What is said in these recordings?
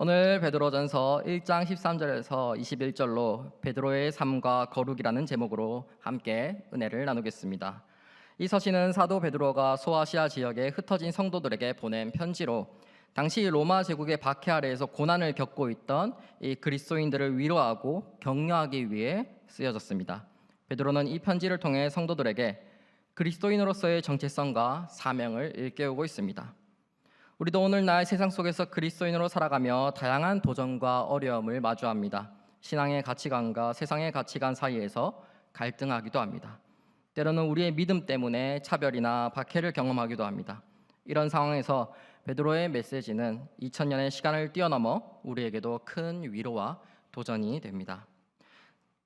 오늘 베드로전서 1장 13절에서 21절로 베드로의 삶과 거룩이라는 제목으로 함께 은혜를 나누겠습니다. 이 서신은 사도 베드로가 소아시아 지역에 흩어진 성도들에게 보낸 편지로 당시 로마 제국의 박해 아래에서 고난을 겪고 있던 이 그리스도인들을 위로하고 격려하기 위해 쓰여졌습니다. 베드로는 이 편지를 통해 성도들에게 그리스도인으로서의 정체성과 사명을 일깨우고 있습니다. 우리도 오늘날 세상 속에서 그리스도인으로 살아가며 다양한 도전과 어려움을 마주합니다. 신앙의 가치관과 세상의 가치관 사이에서 갈등하기도 합니다. 때로는 우리의 믿음 때문에 차별이나 박해를 경험하기도 합니다. 이런 상황에서 베드로의 메시지는 2000년의 시간을 뛰어넘어 우리에게도 큰 위로와 도전이 됩니다.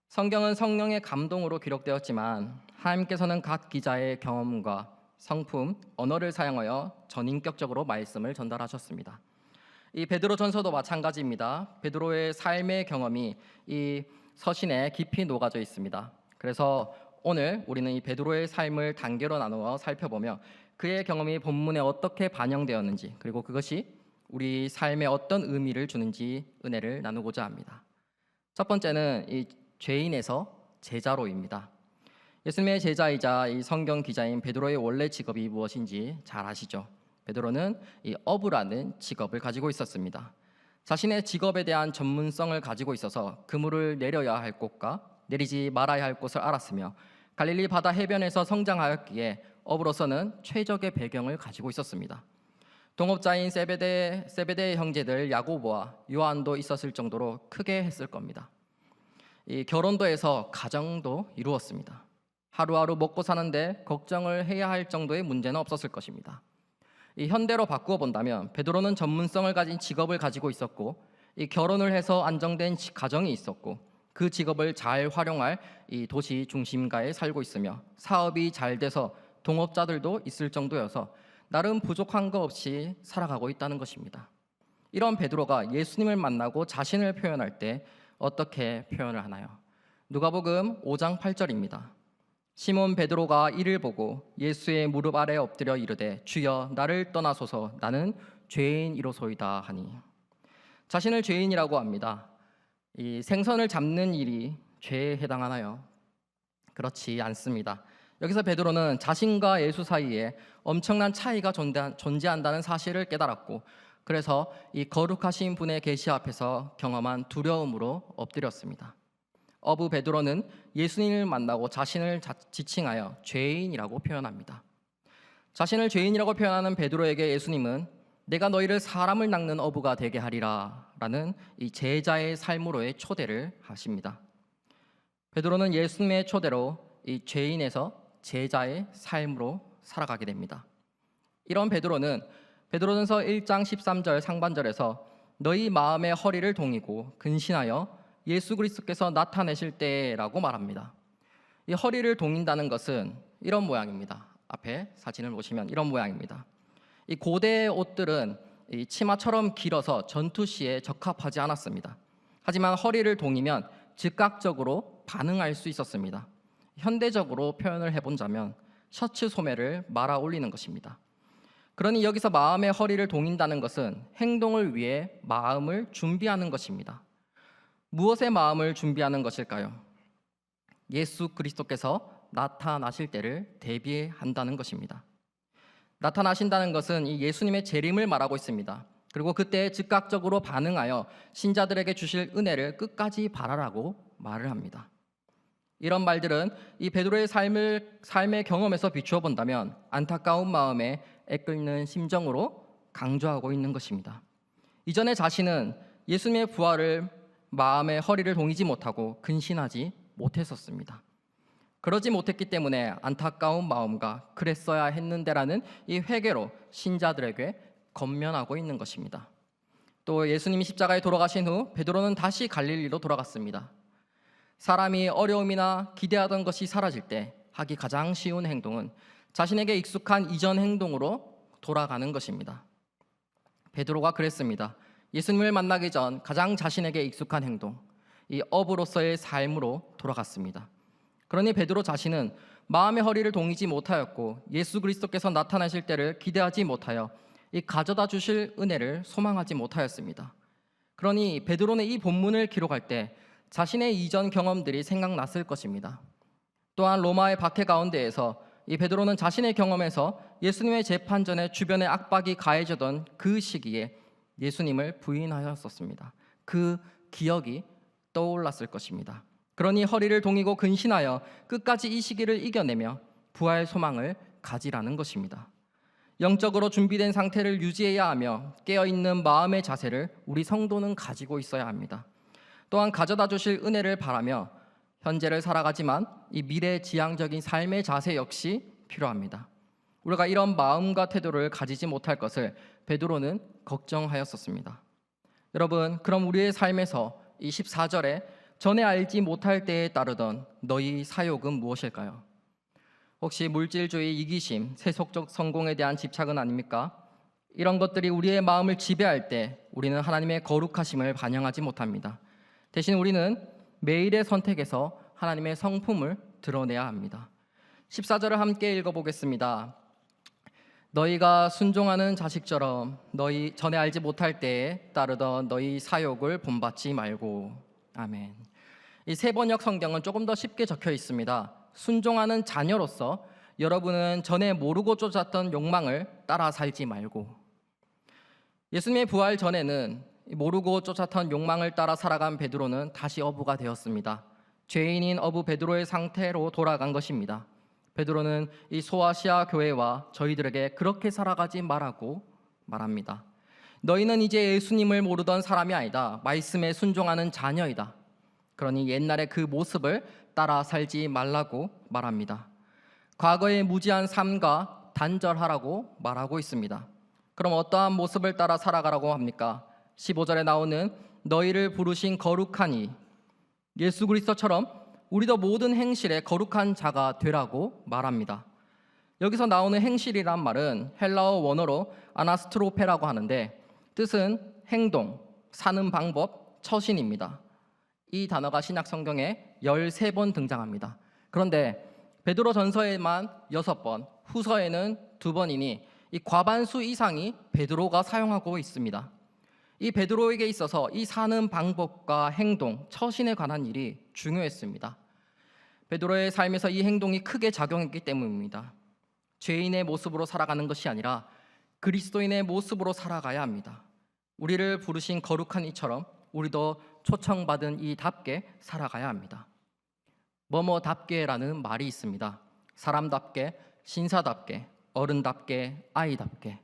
성경은 성령의 감동으로 기록되었지만 하나님께서는 각 기자의 경험과 성품, 언어를 사용하여 전인격적으로 말씀을 전달하셨습니다. 이 베드로 전서도 마찬가지입니다. 베드로의 삶의 경험이 이 서신에 깊이 녹아져 있습니다. 그래서 오늘 우리는 이 베드로의 삶을 단계로 나누어 살펴보며 그의 경험이 본문에 어떻게 반영되었는지, 그리고 그것이 우리 삶에 어떤 의미를 주는지 은혜를 나누고자 합니다. 첫 번째는 이 죄인에서 제자로입니다. 예수님의 제자이자 이 성경 기자인 베드로의 원래 직업이 무엇인지 잘 아시죠? 베드로는 이 어부라는 직업을 가지고 있었습니다. 자신의 직업에 대한 전문성을 가지고 있어서 그물을 내려야 할 곳과 내리지 말아야 할 곳을 알았으며 갈릴리 바다 해변에서 성장하였기에 어부로서는 최적의 배경을 가지고 있었습니다. 동업자인 세베대의 형제들 야고보와 요한도 있었을 정도로 크게 했을 겁니다. 이 결혼도 해서 가정도 이루었습니다. 하루하루 먹고 사는데 걱정을 해야 할 정도의 문제는 없었을 것입니다. 이 현대로 바꾸어 본다면 베드로는 전문성을 가진 직업을 가지고 있었고, 이 결혼을 해서 안정된 가정이 있었고, 그 직업을 잘 활용할 이 도시 중심가에 살고 있으며 사업이 잘 돼서 동업자들도 있을 정도여서 나름 부족한 거 없이 살아가고 있다는 것입니다. 이런 베드로가 예수님을 만나고 자신을 표현할 때 어떻게 표현을 하나요? 누가복음 5장 8절입니다. 시몬 베드로가 이를 보고 예수의 무릎 아래 엎드려 이르되 주여 나를 떠나소서 나는 죄인이로소이다 하니, 자신을 죄인이라고 합니다. 이 생선을 잡는 일이 죄에 해당하나요? 그렇지 않습니다. 여기서 베드로는 자신과 예수 사이에 엄청난 차이가 존재한다는 사실을 깨달았고, 그래서 이 거룩하신 분의 계시 앞에서 경험한 두려움으로 엎드렸습니다. 어부 베드로는 예수님을 만나고 자신을 지칭하여 죄인이라고 표현합니다. 자신을 죄인이라고 표현하는 베드로에게 예수님은 내가 너희를 사람을 낚는 어부가 되게 하리라 라는 이 제자의 삶으로의 초대를 하십니다. 베드로는 예수님의 초대로 이 죄인에서 제자의 삶으로 살아가게 됩니다. 이런 베드로는 베드로전서 1장 13절 상반절에서 너희 마음의 허리를 동이고 근신하여 예수 그리스도께서 나타내실 때라고 말합니다. 이 허리를 동인다는 것은 이런 모양입니다. 앞에 사진을 보시면 이런 모양입니다. 이 고대의 옷들은 이 치마처럼 길어서 전투 시에 적합하지 않았습니다. 하지만 허리를 동이면 즉각적으로 반응할 수 있었습니다. 현대적으로 표현을 해본다면 셔츠 소매를 말아 올리는 것입니다. 그러니 여기서 마음의 허리를 동인다는 것은 행동을 위해 마음을 준비하는 것입니다. 무엇의 마음을 준비하는 것일까요? 예수 그리스도께서 나타나실 때를 대비한다는 것입니다. 나타나신다는 것은 이 예수님의 재림을 말하고 있습니다. 그리고 그때 즉각적으로 반응하여 신자들에게 주실 은혜를 끝까지 바라라고 말을 합니다. 이런 말들은 이 베드로의 삶의 경험에서 비추어 본다면 안타까운 마음에 애끓는 심정으로 강조하고 있는 것입니다. 이전에 자신은 예수님의 부활을 마음의 허리를 동이지 못하고 근신하지 못했었습니다. 그러지 못했기 때문에 안타까운 마음과 그랬어야 했는데라는 이 회개로 신자들에게 권면하고 있는 것입니다. 또 예수님이 십자가에 돌아가신 후 베드로는 다시 갈릴리로 돌아갔습니다. 사람이 어려움이나 기대하던 것이 사라질 때 하기 가장 쉬운 행동은 자신에게 익숙한 이전 행동으로 돌아가는 것입니다. 베드로가 그랬습니다. 예수님을 만나기 전 가장 자신에게 익숙한 행동, 이 어부로서의 삶으로 돌아갔습니다. 그러니 베드로 자신은 마음의 허리를 동이지 못하였고 예수 그리스도께서 나타나실 때를 기대하지 못하여 이 가져다 주실 은혜를 소망하지 못하였습니다. 그러니 베드로는 이 본문을 기록할 때 자신의 이전 경험들이 생각났을 것입니다. 또한 로마의 박해 가운데에서 이 베드로는 자신의 경험에서 예수님의 재판 전에 주변에 압박이 가해지던 그 시기에 예수님을 부인하였었습니다. 그 기억이 떠올랐을 것입니다. 그러니 허리를 동이고 근신하여 끝까지 이 시기를 이겨내며 부활 소망을 가지라는 것입니다. 영적으로 준비된 상태를 유지해야 하며 깨어있는 마음의 자세를 우리 성도는 가지고 있어야 합니다. 또한 가져다 주실 은혜를 바라며 현재를 살아가지만 이 미래지향적인 삶의 자세 역시 필요합니다. 우리가 이런 마음과 태도를 가지지 못할 것을 베드로는 걱정하였었습니다. 여러분, 그럼 우리의 삶에서 이 14절에 전에 알지 못할 때에 따르던 너희 사욕은 무엇일까요? 혹시 물질주의, 이기심, 세속적 성공에 대한 집착은 아닙니까? 이런 것들이 우리의 마음을 지배할 때 우리는 하나님의 거룩하심을 반영하지 못합니다. 대신 우리는 매일의 선택에서 하나님의 성품을 드러내야 합니다. 14절을 함께 읽어보겠습니다. 너희가 순종하는 자식처럼 너희 전에 알지 못할 때에 따르던 너희 사욕을 본받지 말고. 아멘. 이 세번역 성경은 조금 더 쉽게 적혀 있습니다. 순종하는 자녀로서 여러분은 전에 모르고 쫓았던 욕망을 따라 살지 말고. 예수님의 부활 전에는 모르고 쫓았던 욕망을 따라 살아간 베드로는 다시 어부가 되었습니다. 죄인인 어부 베드로의 상태로 돌아간 것입니다. 베드로는 이 소아시아 교회와 저희들에게 그렇게 살아가지 말라고 말합니다. 너희는 이제 예수님을 모르던 사람이 아니다. 말씀에 순종하는 자녀이다. 그러니 옛날의 그 모습을 따라 살지 말라고 말합니다. 과거의 무지한 삶과 단절하라고 말하고 있습니다. 그럼 어떠한 모습을 따라 살아가라고 합니까? 15절에 나오는 너희를 부르신 거룩한 이, 예수 그리스도처럼 우리도 모든 행실에 거룩한 자가 되라고 말합니다. 여기서 나오는 행실이란 말은 헬라어 원어로 아나스트로페라고 하는데 뜻은 행동, 사는 방법, 처신입니다. 이 단어가 신약 성경에 13번 등장합니다. 그런데 베드로 전서에만 6번, 후서에는 2번이니 이 과반수 이상이 베드로가 사용하고 있습니다. 이 베드로에게 있어서 이 사는 방법과 행동, 처신에 관한 일이 중요했습니다. 베드로의 삶에서 이 행동이 크게 작용했기 때문입니다. 죄인의 모습으로 살아가는 것이 아니라 그리스도인의 모습으로 살아가야 합니다. 우리를 부르신 거룩한 이처럼 우리도 초청받은 이답게 살아가야 합니다. 뭐뭐답게라는 말이 있습니다. 사람답게, 신사답게, 어른답게, 아이답게.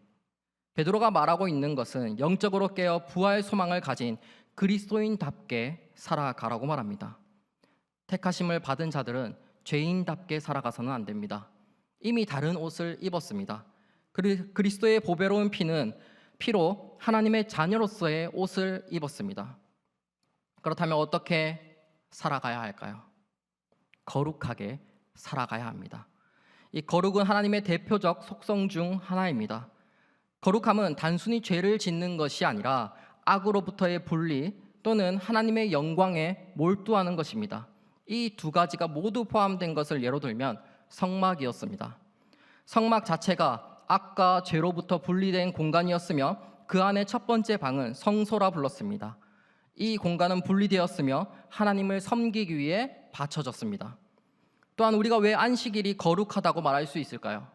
베드로가 말하고 있는 것은 영적으로 깨어 부활 소망을 가진 그리스도인답게 살아가라고 말합니다. 택하심을 받은 자들은 죄인답게 살아가서는 안 됩니다. 이미 다른 옷을 입었습니다. 그리스도의 보배로운 피로 하나님의 자녀로서의 옷을 입었습니다. 그렇다면 어떻게 살아가야 할까요? 거룩하게 살아가야 합니다. 이 거룩은 하나님의 대표적 속성 중 하나입니다. 거룩함은 단순히 죄를 짓는 것이 아니라 악으로부터의 분리 또는 하나님의 영광에 몰두하는 것입니다. 이 두 가지가 모두 포함된 것을 예로 들면 성막이었습니다. 성막 자체가 악과 죄로부터 분리된 공간이었으며 그 안에 첫 번째 방은 성소라 불렀습니다. 이 공간은 분리되었으며 하나님을 섬기기 위해 바쳐졌습니다. 또한 우리가 왜 안식일이 거룩하다고 말할 수 있을까요?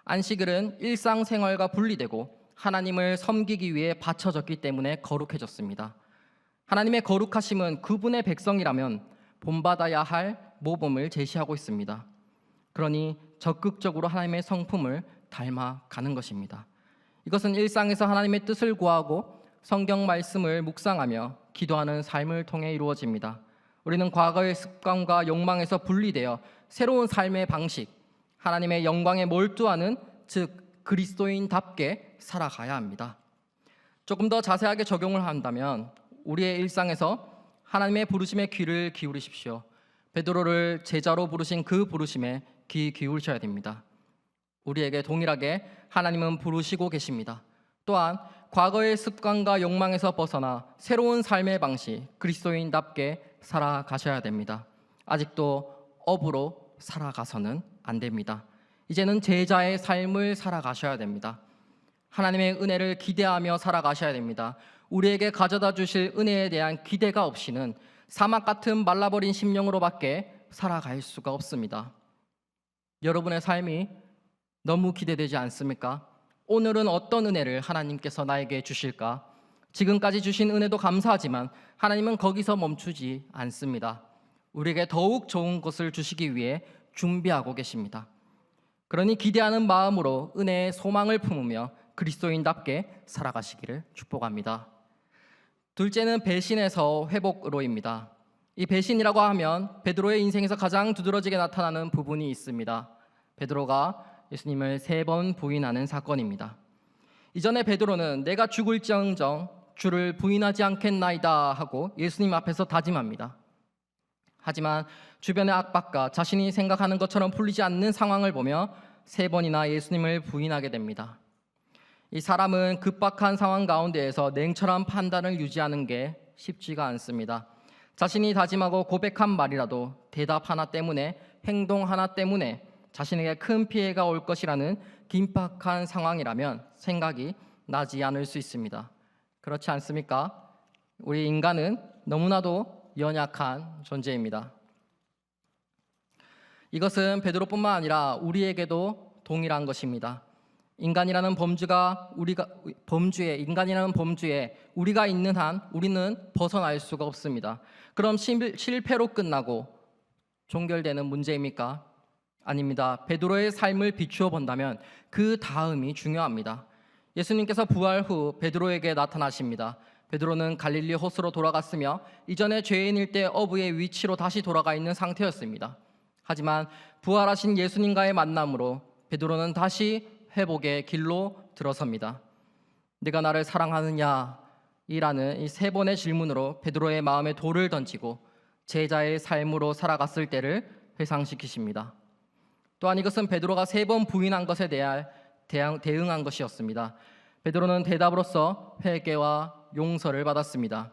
안식일은 일상생활과 분리되고 하나님을 섬기기 위해 바쳐졌기 때문에 거룩해졌습니다. 하나님의 거룩하심은 그분의 백성이라면 본받아야 할 모범을 제시하고 있습니다. 그러니 적극적으로 하나님의 성품을 닮아가는 것입니다. 이것은 일상에서 하나님의 뜻을 구하고 성경 말씀을 묵상하며 기도하는 삶을 통해 이루어집니다. 우리는 과거의 습관과 욕망에서 분리되어 새로운 삶의 방식, 하나님의 영광에 몰두하는 즉 그리스도인답게 살아가야 합니다. 조금 더 자세하게 적용을 한다면 우리의 일상에서 하나님의 부르심에 귀를 기울이십시오. 베드로를 제자로 부르신 그 부르심에 귀 기울이셔야 됩니다. 우리에게 동일하게 하나님은 부르시고 계십니다. 또한 과거의 습관과 욕망에서 벗어나 새로운 삶의 방식, 그리스도인답게 살아가셔야 됩니다. 아직도 업으로 살아가서는 안 됩니다. 이제는 제자의 삶을 살아가셔야 됩니다. 하나님의 은혜를 기대하며 살아가셔야 됩니다. 우리에게 가져다 주실 은혜에 대한 기대가 없이는 사막 같은 말라버린 심령으로밖에 살아갈 수가 없습니다. 여러분의 삶이 너무 기대되지 않습니까? 오늘은 어떤 은혜를 하나님께서 나에게 주실까? 지금까지 주신 은혜도 감사하지만 하나님은 거기서 멈추지 않습니다. 우리에게 더욱 좋은 것을 주시기 위해 준비하고 계십니다. 그러니 기대하는 마음으로 은혜의 소망을 품으며 그리스도인답게 살아가시기를 축복합니다. 둘째는 배신에서 회복으로입니다. 이 배신이라고 하면 베드로의 인생에서 가장 두드러지게 나타나는 부분이 있습니다. 베드로가 예수님을 3번 부인하는 사건입니다. 이전에 베드로는 내가 죽을지언정 주를 부인하지 않겠나이다 하고 예수님 앞에서 다짐합니다. 하지만 주변의 압박과 자신이 생각하는 것처럼 풀리지 않는 상황을 보며 3번이나 예수님을 부인하게 됩니다. 이 사람은 급박한 상황 가운데에서 냉철한 판단을 유지하는 게 쉽지가 않습니다. 자신이 다짐하고 고백한 말이라도 대답 하나 때문에, 행동 하나 때문에 자신에게 큰 피해가 올 것이라는 긴박한 상황이라면 생각이 나지 않을 수 있습니다. 그렇지 않습니까? 우리 인간은 너무나도 연약한 존재입니다. 이것은 베드로뿐만 아니라 우리에게도 동일한 것입니다. 인간이라는 범주에 우리가 있는 한 우리는 벗어날 수가 없습니다. 그럼 실패로 끝나고 종결되는 문제입니까? 아닙니다. 베드로의 삶을 비추어 본다면 그 다음이 중요합니다. 예수님께서 부활 후 베드로에게 나타나십니다. 베드로는 갈릴리 호수로 돌아갔으며 이전에 죄인일 때 어부의 위치로 다시 돌아가 있는 상태였습니다. 하지만 부활하신 예수님과의 만남으로 베드로는 다시 회복의 길로 들어섭니다. 네가 나를 사랑하느냐? 이라는 이 3번의 질문으로 베드로의 마음에 돌을 던지고 제자의 삶으로 살아갔을 때를 회상시키십니다. 또한 이것은 베드로가 3번 부인한 것에 대응한 것이었습니다. 베드로는 대답으로서 회개와 용서를 받았습니다.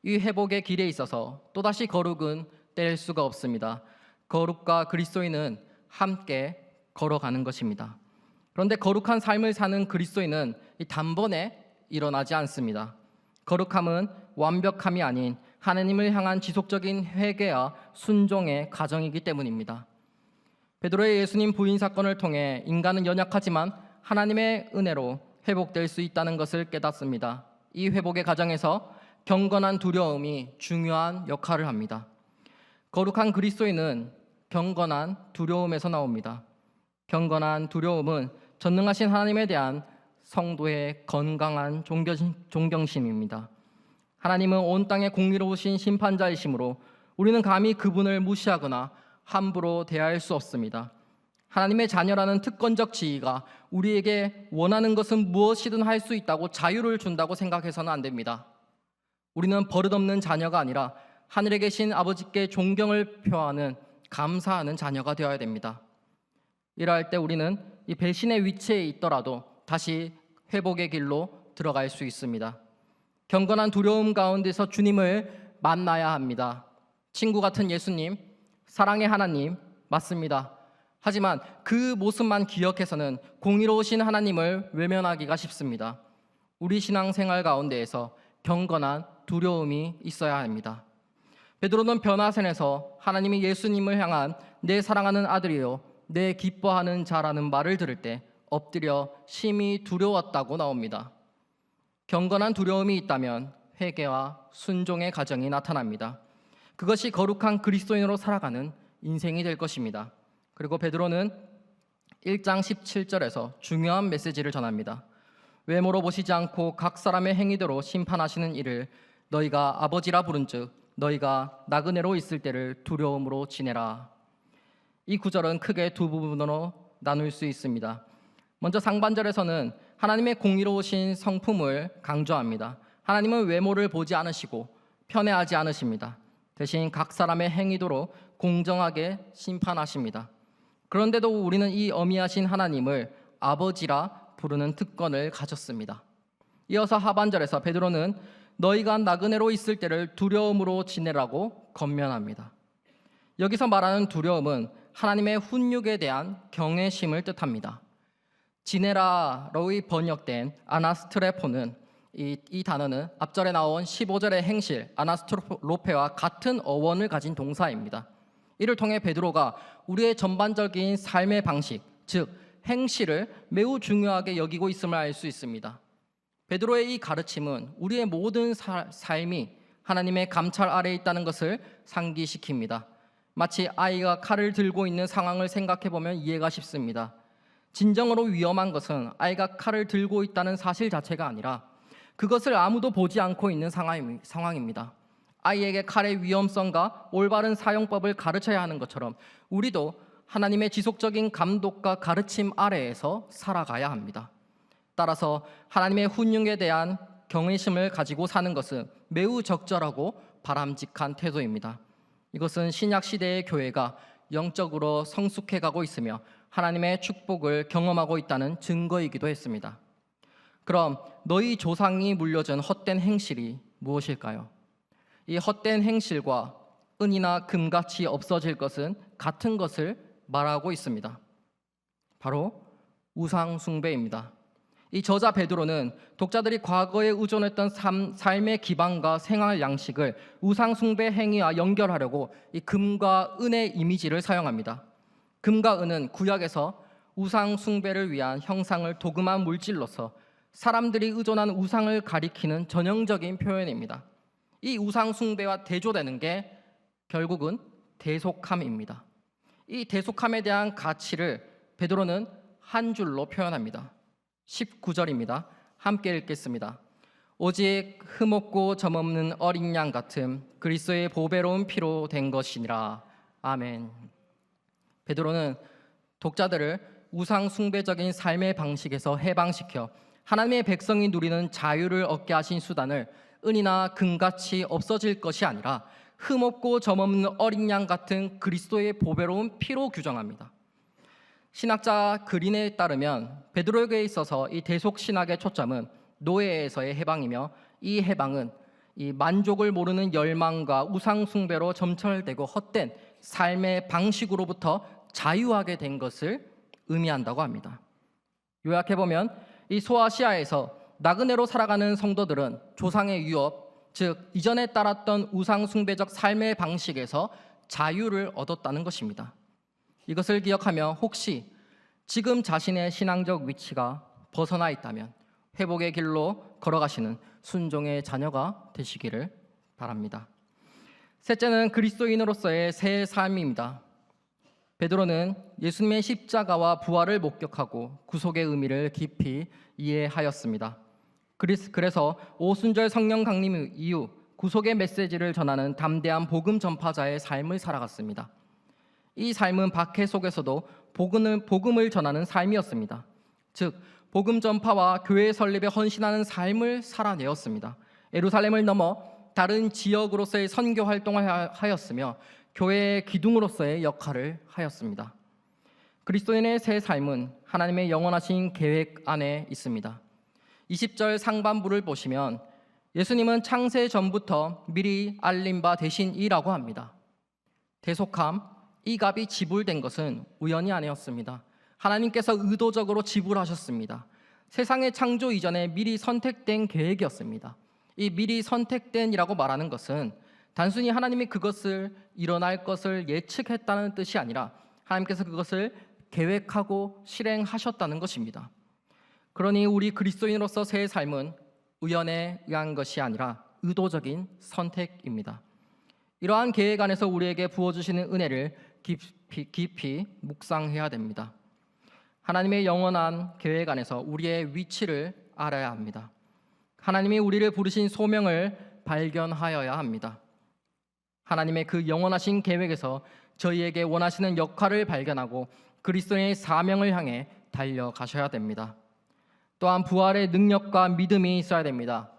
이 회복의 길에 있어서 또다시 거룩은 뗄 수가 없습니다. 거룩과 그리스도인은 함께 걸어가는 것입니다. 그런데 거룩한 삶을 사는 그리스도인은 단번에 일어나지 않습니다. 거룩함은 완벽함이 아닌 하나님을 향한 지속적인 회개와 순종의 과정이기 때문입니다. 베드로의 예수님 부인 사건을 통해 인간은 연약하지만 하나님의 은혜로 회복될 수 있다는 것을 깨닫습니다. 이 회복의 과정에서 경건한 두려움이 중요한 역할을 합니다. 거룩한 그리스도인은 경건한 두려움에서 나옵니다. 경건한 두려움은 전능하신 하나님에 대한 성도의 건강한 존경심입니다. 하나님은 온 땅의 공의로우신 심판자이시므로 우리는 감히 그분을 무시하거나 함부로 대할 수 없습니다. 하나님의 자녀라는 특권적 지위가 우리에게 원하는 것은 무엇이든 할 수 있다고 자유를 준다고 생각해서는 안 됩니다. 우리는 버릇없는 자녀가 아니라 하늘에 계신 아버지께 존경을 표하는 감사하는 자녀가 되어야 됩니다. 이러할 때 우리는 이 배신의 위치에 있더라도 다시 회복의 길로 들어갈 수 있습니다. 경건한 두려움 가운데서 주님을 만나야 합니다. 친구 같은 예수님, 사랑의 하나님 맞습니다. 하지만 그 모습만 기억해서는 공의로우신 하나님을 외면하기가 쉽습니다. 우리 신앙생활 가운데에서 경건한 두려움이 있어야 합니다. 베드로는 변화산에서 하나님이 예수님을 향한 내 사랑하는 아들이요 내 기뻐하는 자라는 말을 들을 때 엎드려 심히 두려웠다고 나옵니다. 경건한 두려움이 있다면 회개와 순종의 과정이 나타납니다. 그것이 거룩한 그리스도인으로 살아가는 인생이 될 것입니다. 그리고 베드로는 1장 17절에서 중요한 메시지를 전합니다. 외모로 보시지 않고 각 사람의 행위대로 심판하시는 이를 너희가 아버지라 부른즉 너희가 나그네로 있을 때를 두려움으로 지내라. 이 구절은 크게 두 부분으로 나눌 수 있습니다. 먼저 상반절에서는 하나님의 공의로우신 성품을 강조합니다. 하나님은 외모를 보지 않으시고 편애하지 않으십니다. 대신 각 사람의 행위도로 공정하게 심판하십니다. 그런데도 우리는 이 어미하신 하나님을 아버지라 부르는 특권을 가졌습니다. 이어서 하반절에서 베드로는 너희가 나그네로 있을 때를 두려움으로 지내라고 권면합니다. 여기서 말하는 두려움은 하나님의 훈육에 대한 경외심을 뜻합니다. 지내라로 번역된 아나스트레포는 이 단어는 앞절에 나온 15절의 행실 아나스트로페와 같은 어원을 가진 동사입니다. 이를 통해 베드로가 우리의 전반적인 삶의 방식, 즉 행실을 매우 중요하게 여기고 있음을 알 수 있습니다. 베드로의 이 가르침은 우리의 모든 삶이 하나님의 감찰 아래에 있다는 것을 상기시킵니다. 마치 아이가 칼을 들고 있는 상황을 생각해 보면 이해가 쉽습니다. 진정으로 위험한 것은 아이가 칼을 들고 있다는 사실 자체가 아니라 그것을 아무도 보지 않고 있는 상황입니다. 아이에게 칼의 위험성과 올바른 사용법을 가르쳐야 하는 것처럼 우리도 하나님의 지속적인 감독과 가르침 아래에서 살아가야 합니다. 따라서 하나님의 훈육에 대한 경외심을 가지고 사는 것은 매우 적절하고 바람직한 태도입니다. 이것은 신약 시대의 교회가 영적으로 성숙해가고 있으며 하나님의 축복을 경험하고 있다는 증거이기도 했습니다. 그럼 너희 조상이 물려준 헛된 행실이 무엇일까요? 이 헛된 행실과 은이나 금같이 없어질 것은 같은 것을 말하고 있습니다. 바로 우상 숭배입니다. 이 저자 베드로는 독자들이 과거에 의존했던 삶의 기반과 생활 양식을 우상 숭배 행위와 연결하려고 이 금과 은의 이미지를 사용합니다. 금과 은은 구약에서 우상 숭배를 위한 형상을 도금한 물질로서 사람들이 의존한 우상을 가리키는 전형적인 표현입니다. 이 우상 숭배와 대조되는 게 결국은 대속함입니다. 이 대속함에 대한 가치를 베드로는 한 줄로 표현합니다. 19절입니다. 함께 읽겠습니다. 오직 흠없고 점없는 어린 양 같음 그리스도의 보배로운 피로 된 것이니라. 아멘. 베드로는 독자들을 우상 숭배적인 삶의 방식에서 해방시켜 하나님의 백성이 누리는 자유를 얻게 하신 수단을 은이나 금같이 없어질 것이 아니라 흠없고 점없는 어린 양 같은 그리스도의 보배로운 피로 규정합니다. 신학자 그린에 따르면 베드로에게 있어서 이 대속 신학의 초점은 노예에서의 해방이며 이 해방은 이 만족을 모르는 열망과 우상 숭배로 점철되고 헛된 삶의 방식으로부터 자유하게 된 것을 의미한다고 합니다. 요약해 보면 이 소아시아에서 나그네로 살아가는 성도들은 조상의 유업, 즉 이전에 따랐던 우상 숭배적 삶의 방식에서 자유를 얻었다는 것입니다. 이것을 기억하며 혹시 지금 자신의 신앙적 위치가 벗어나 있다면 회복의 길로 걸어가시는 순종의 자녀가 되시기를 바랍니다. 셋째는 그리스도인으로서의 새 삶입니다. 베드로는 예수님의 십자가와 부활을 목격하고 구속의 의미를 깊이 이해하였습니다. 그래서 오순절 성령 강림 이후 구속의 메시지를 전하는 담대한 복음 전파자의 삶을 살아갔습니다. 이 삶은 박해 속에서도 복음을 전하는 삶이었습니다. 즉 복음 전파와 교회 설립에 헌신하는 삶을 살아내었습니다. 예루살렘을 넘어 다른 지역으로서의 선교 활동을 하였으며 교회의 기둥으로서의 역할을 하였습니다. 그리스도인의 새 삶은 하나님의 영원하신 계획 안에 있습니다. 20절 상반부를 보시면 예수님은 창세 전부터 미리 알린 바 되신이라고 합니다. 대속함, 이 값이 지불된 것은 우연이 아니었습니다. 하나님께서 의도적으로 지불하셨습니다. 세상의 창조 이전에 미리 선택된 계획이었습니다. 이 미리 선택된이라고 말하는 것은 단순히 하나님이 그것을 일어날 것을 예측했다는 뜻이 아니라 하나님께서 그것을 계획하고 실행하셨다는 것입니다. 그러니 우리 그리스도인으로서 새 삶은 우연에 의한 것이 아니라 의도적인 선택입니다. 이러한 계획 안에서 우리에게 부어주시는 은혜를 깊이 묵상해야 됩니다. 하나님의 영원한 계획 안에서 우리의 위치를 알아야 합니다. 하나님이 우리를 부르신 소명을 발견하여야 합니다. 하나님의 그 영원하신 계획에서 저희에게 원하시는 역할을 발견하고 그리스도의 사명을 향해 달려가셔야 됩니다. 또한 부활의 능력과 믿음이 있어야 됩니다.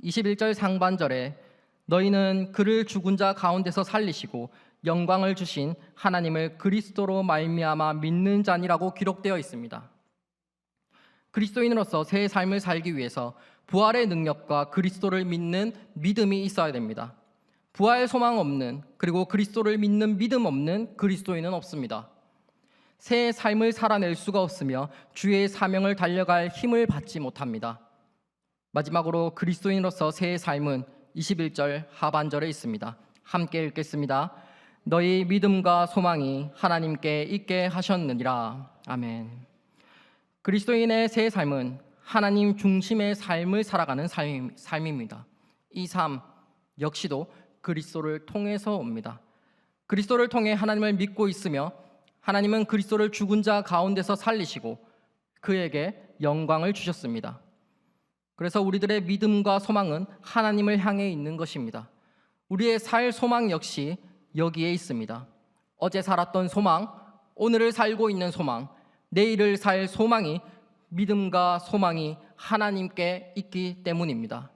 21절 상반절에 너희는 그를 죽은 자 가운데서 살리시고 영광을 주신 하나님을 그리스도로 말미암아 믿는 자니라고 기록되어 있습니다. 그리스도인으로서 새 삶을 살기 위해서 부활의 능력과 그리스도를 믿는 믿음이 있어야 됩니다. 부활 소망 없는 그리고 그리스도를 믿는 믿음 없는 그리스도인은 없습니다. 새 삶을 살아낼 수가 없으며 주의 사명을 달려갈 힘을 받지 못합니다. 마지막으로 그리스도인으로서 새 삶은 21절 하반절에 있습니다. 함께 읽겠습니다. 너희 믿음과 소망이 하나님께 있게 하셨느니라. 아멘. 그리스도인의 새 삶은 하나님 중심의 삶을 살아가는 삶입니다. 이 삶 역시도 그리스도를 통해서 옵니다. 그리스도를 통해 하나님을 믿고 있으며 하나님은 그리스도를 죽은 자 가운데서 살리시고 그에게 영광을 주셨습니다. 그래서 우리들의 믿음과 소망은 하나님을 향해 있는 것입니다. 우리의 살 소망 역시 여기에 있습니다. 어제 살았던 소망, 오늘을 살고 있는 소망, 내일을 살 소망이 믿음과 소망이 하나님께 있기 때문입니다.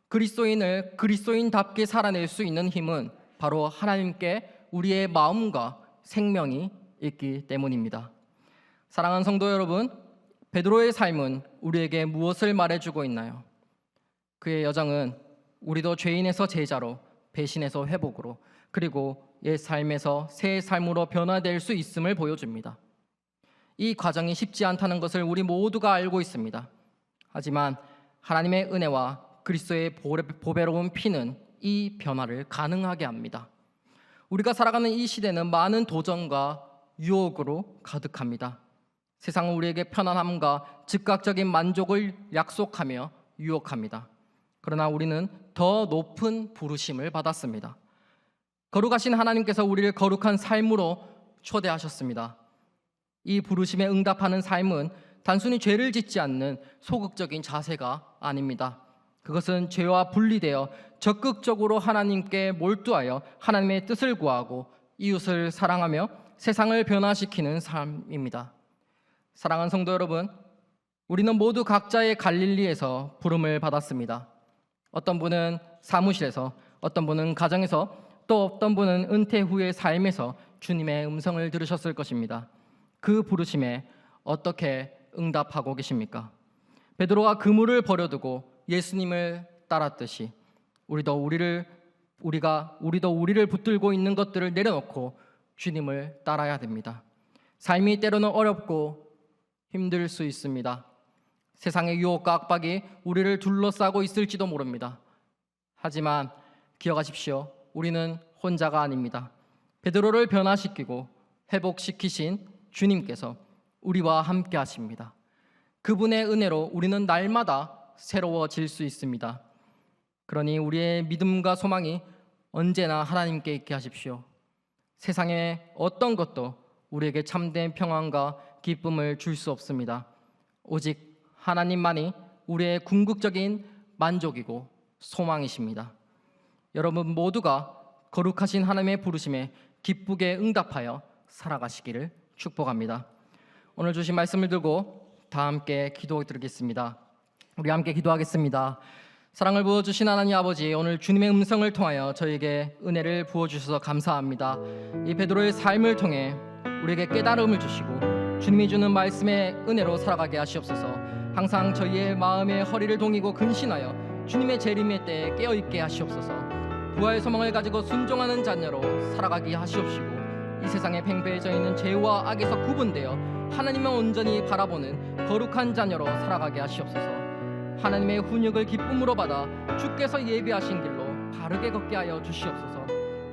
그리스도인을 그리스도인답게 살아낼 수 있는 힘은 바로 하나님께 우리의 마음과 생명이 있기 때문입니다. 사랑하는 성도 여러분, 베드로의 삶은 우리에게 무엇을 말해주고 있나요? 그의 여정은 우리도 죄인에서 제자로, 배신에서 회복으로, 그리고 옛 삶에서 새 삶으로 변화될 수 있음을 보여줍니다. 이 과정이 쉽지 않다는 것을 우리 모두가 알고 있습니다. 하지만 하나님의 은혜와 그리스도의 보배로운 피는 이 변화를 가능하게 합니다. 우리가 살아가는 이 시대는 많은 도전과 유혹으로 가득합니다. 세상은 우리에게 편안함과 즉각적인 만족을 약속하며 유혹합니다. 그러나 우리는 더 높은 부르심을 받았습니다. 거룩하신 하나님께서 우리를 거룩한 삶으로 초대하셨습니다. 이 부르심에 응답하는 삶은 단순히 죄를 짓지 않는 소극적인 자세가 아닙니다. 그것은 죄와 분리되어 적극적으로 하나님께 몰두하여 하나님의 뜻을 구하고 이웃을 사랑하며 세상을 변화시키는 삶입니다. 사랑하는 성도 여러분, 우리는 모두 각자의 갈릴리에서 부름을 받았습니다. 어떤 분은 사무실에서, 어떤 분은 가정에서, 또 어떤 분은 은퇴 후의 삶에서 주님의 음성을 들으셨을 것입니다. 그 부르심에 어떻게 응답하고 계십니까? 베드로가 그물을 버려두고 예수님을 따랐듯이 우리도 우리를 붙들고 있는 것들을 내려놓고 주님을 따라야 됩니다. 삶이 때로는 어렵고 힘들 수 있습니다. 세상의 유혹과 압박이 우리를 둘러싸고 있을지도 모릅니다. 하지만 기억하십시오. 우리는 혼자가 아닙니다. 베드로를 변화시키고 회복시키신 주님께서 우리와 함께 하십니다. 그분의 은혜로 우리는 날마다 새로워질 수 있습니다. 그러니 우리의 믿음과 소망이 언제나 하나님께 있게 하십시오. 세상의 어떤 것도 우리에게 참된 평안과 기쁨을 줄 수 없습니다. 오직 하나님만이 우리의 궁극적인 만족이고 소망이십니다. 여러분 모두가 거룩하신 하나님의 부르심에 기쁘게 응답하여 살아가시기를 축복합니다. 오늘 주신 말씀을 들고 다 함께 기도드리겠습니다. 우리 함께 기도하겠습니다. 사랑을 부어주신 하나님 아버지, 오늘 주님의 음성을 통하여 저에게 은혜를 부어주셔서 감사합니다. 이 베드로의 삶을 통해 우리에게 깨달음을 주시고 주님이 주는 말씀의 은혜로 살아가게 하시옵소서. 항상 저희의 마음의 허리를 동이고 근신하여 주님의 재림의 때에 깨어있게 하시옵소서. 부활의 소망을 가지고 순종하는 자녀로 살아가게 하시옵시고 이 세상에 팽배해져 있는 죄와 악에서 구분되어 하나님만 온전히 바라보는 거룩한 자녀로 살아가게 하시옵소서. 하나님의 훈육을 기쁨으로 받아 주께서 예비하신 길로 바르게 걷게 하여 주시옵소서.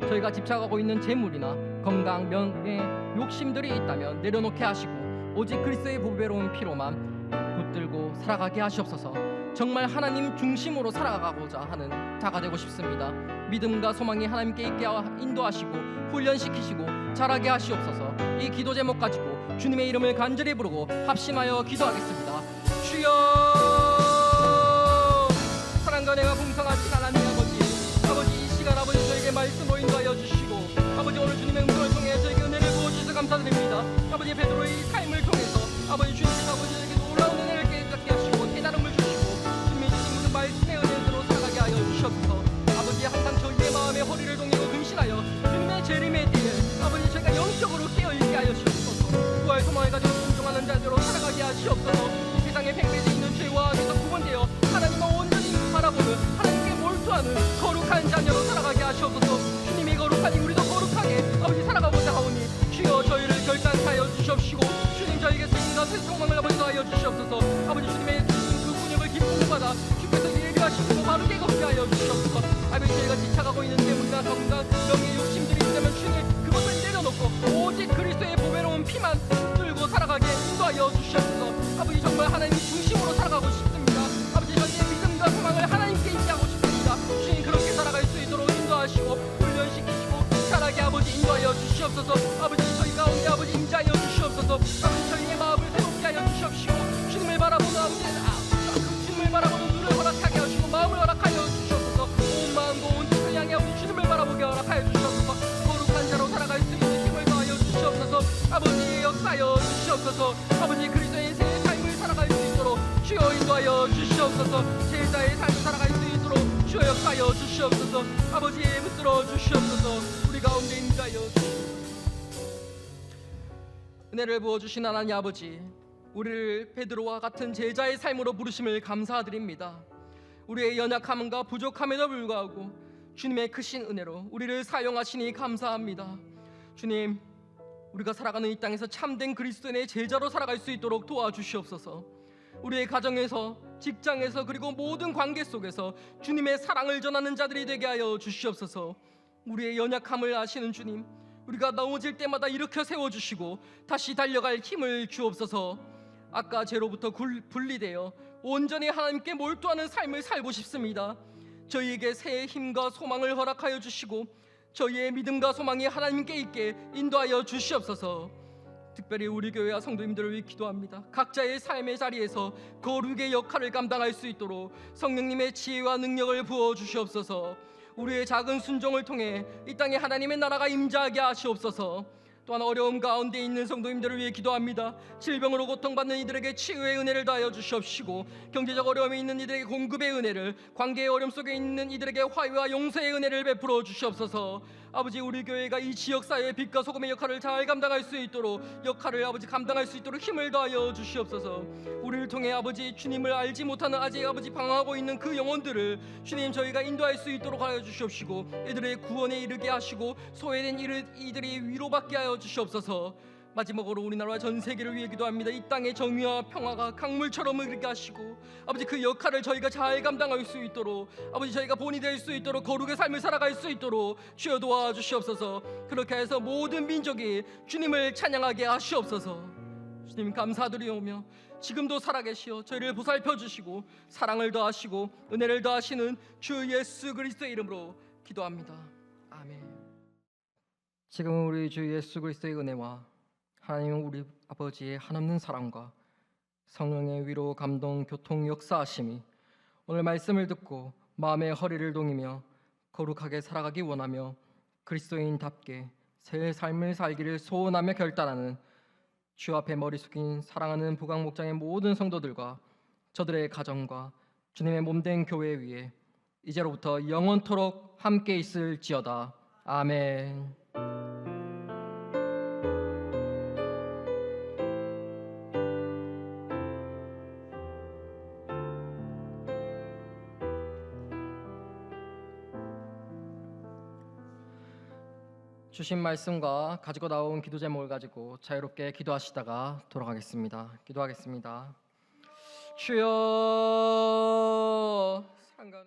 저희가 집착하고 있는 재물이나 건강, 명예, 욕심들이 있다면 내려놓게 하시고 오직 그리스도의 보배로운 피로만 붙들고 살아가게 하시옵소서. 정말 하나님 중심으로 살아가고자 하는 자가 되고 싶습니다. 믿음과 소망이 하나님께 있게 인도하시고 훈련시키시고 자라게 하시옵소서. 이 기도 제목 가지고 주님의 이름을 간절히 부르고 합심하여 기도하겠습니다. 주여, 사랑과 내가 풍성하신 하나님 아버지, 이 시간 아버지 저에게 말씀으로 인도하여 주시고 아버지 오늘 주님의 음성을 통해 저에게 은혜를 부어주셔서 감사드립니다. 아버지 베드로의 삶을 통해서 아버지 주님께서 아버지에게 놀라운 은혜를 깨닫게 하시고 깨달음을 주시고 주님이 주신 모든 말씀의 은혜대로 살아가게 하여 주시옵소서. 아버지 항상 저희의 마음의 허리를 동이고 근신하여 주님의 재림의 때에 아버지 저희가 영적으로 깨어있게 하여 주시옵소서. 부활 소망을 가지고 순종하는 자들로 살아가게 하시옵소서. 이 세상에 팽배되어 있는 죄와 악에서 구분되어 하나님을 온전히 바라보는 하나님께 몰두하는 거룩한 자녀로 살아가게 하시옵소서. 주님이 거룩하니 우리도 거룩하게 아버지 살아가고자 하오니 주여 저희를 결단케 하여 주시옵시고 주님 저에게 쓰임과 소망을 아버지 더하여 주시옵소서. 아버지 주님의 그 훈육을 기쁨을 받아 어떤 명예 욕심들이 있다면 주님 그것을 내려놓고 오직 그리스도의 보배로운 피만 들고 살아가게 인도하여 주시옵소서. 아버지 정말 하나님 중심으로 살아가고 싶습니다. 아버지 저희의 믿음과 소망을 하나님께 있게 하고 싶습니다. 주님 그렇게 살아갈 수 있도록 인도하시고 훈련시키시고 자라게 아버지 인도하여 주시옵소서. 아버지 저희 가운데 아버지 임자하여 주시옵소서. 아버지 저희의 마음을 새롭게 하여 주시옵시고 주님을 바라보는 아버지 주님을 바라보는 눈을 허락하게 하시고 마음을 허락하여 주시옵소서. 온 마음과 온 뜻을 향해 아버지 주님을 바라보게 허락하여 주시옵소서. 거룩한 자로 살아갈 수 있는 힘을 더하여 주시옵소서. 아버지 역사하여 주시옵소서. 아버지 그리스도의 새 삶을 살아갈 수 있도록 주여 인도하여 주시옵소서. 제자의 삶을 살아갈 수 있도록 주여 역사하여 주시옵소서. 아버지 붙들어 주시옵소서. 우리 가운데 인도하여 주시옵소서. 은혜를 부어주신 하나님 아버지, 우리를 베드로와 같은 제자의 삶으로 부르심을 감사드립니다. 우리의 연약함과 부족함에도 불구하고 주님의 크신 은혜로 우리를 사용하시니 감사합니다. 주님, 우리가 살아가는 이 땅에서 참된 그리스도인의 제자로 살아갈 수 있도록 도와주시옵소서. 우리의 가정에서, 직장에서, 그리고 모든 관계 속에서 주님의 사랑을 전하는 자들이 되게 하여 주시옵소서. 우리의 연약함을 아시는 주님, 우리가 넘어질 때마다 일으켜 세워주시고 다시 달려갈 힘을 주옵소서. 아까 죄로부터 분리되어 온전히 하나님께 몰두하는 삶을 살고 싶습니다. 저희에게 새 힘과 소망을 허락하여 주시고 저희의 믿음과 소망이 하나님께 있게 인도하여 주시옵소서. 특별히 우리 교회와 성도님들을 위해 기도합니다. 각자의 삶의 자리에서 거룩의 역할을 감당할 수 있도록 성령님의 지혜와 능력을 부어 주시옵소서. 우리의 작은 순종을 통해 이 땅에 하나님의 나라가 임재하게 하시옵소서. 또한 어려움 가운데 있는 성도님들을 위해 기도합니다. 질병으로 고통받는 이들에게 치유의 은혜를 다하여 주시옵시고 경제적 어려움이 있는 이들에게 공급의 은혜를, 관계의 어려움 속에 있는 이들에게 화해와 용서의 은혜를 베풀어 주시옵소서. 아버지 우리 교회가 이 지역사회의 빛과 소금의 역할을 잘 감당할 수 있도록 역할을 아버지 감당할 수 있도록 힘을 다하여 주시옵소서. 우리를 통해 아버지 주님을 알지 못하는 아직 아버지 방황하고 있는 그 영혼들을 주님 저희가 인도할 수 있도록 하여 주시옵시고 이들의 구원에 이르게 하시고 소외된 이들이 위로받게 하여 주시옵소서. 마지막으로 우리나라와 전 세계를 위해 기도합니다. 이 땅의 정의와 평화가 강물처럼 흐르게 하시고 아버지 그 역할을 저희가 잘 감당할 수 있도록 아버지 저희가 본이 될 수 있도록 거룩의 삶을 살아갈 수 있도록 주여 도와주시옵소서. 그렇게 해서 모든 민족이 주님을 찬양하게 하시옵소서. 주님 감사드리오며 지금도 살아계시어 저희를 보살펴 주시고 사랑을 더하시고 은혜를 더하시는 주 예수 그리스도의 이름으로 기도합니다. 아멘. 지금 우리 주 예수 그리스도의 은혜와 하나님 우리 아버지의 한없는 사랑과 성령의 위로 감동 교통 역사하심이 오늘 말씀을 듣고 마음의 허리를 동이며 거룩하게 살아가기 원하며 그리스도인답게 새 삶을 살기를 소원하며 결단하는 주 앞에 머리 숙인 사랑하는 부강 목장의 모든 성도들과 저들의 가정과 주님의 몸된 교회 위에 이제로부터 영원토록 함께 있을지어다. 아멘. 주신 말씀과 가지고 나온 기도 제목을 가지고 자유롭게 기도하시다가 돌아가겠습니다. 기도하겠습니다. 주여 상관에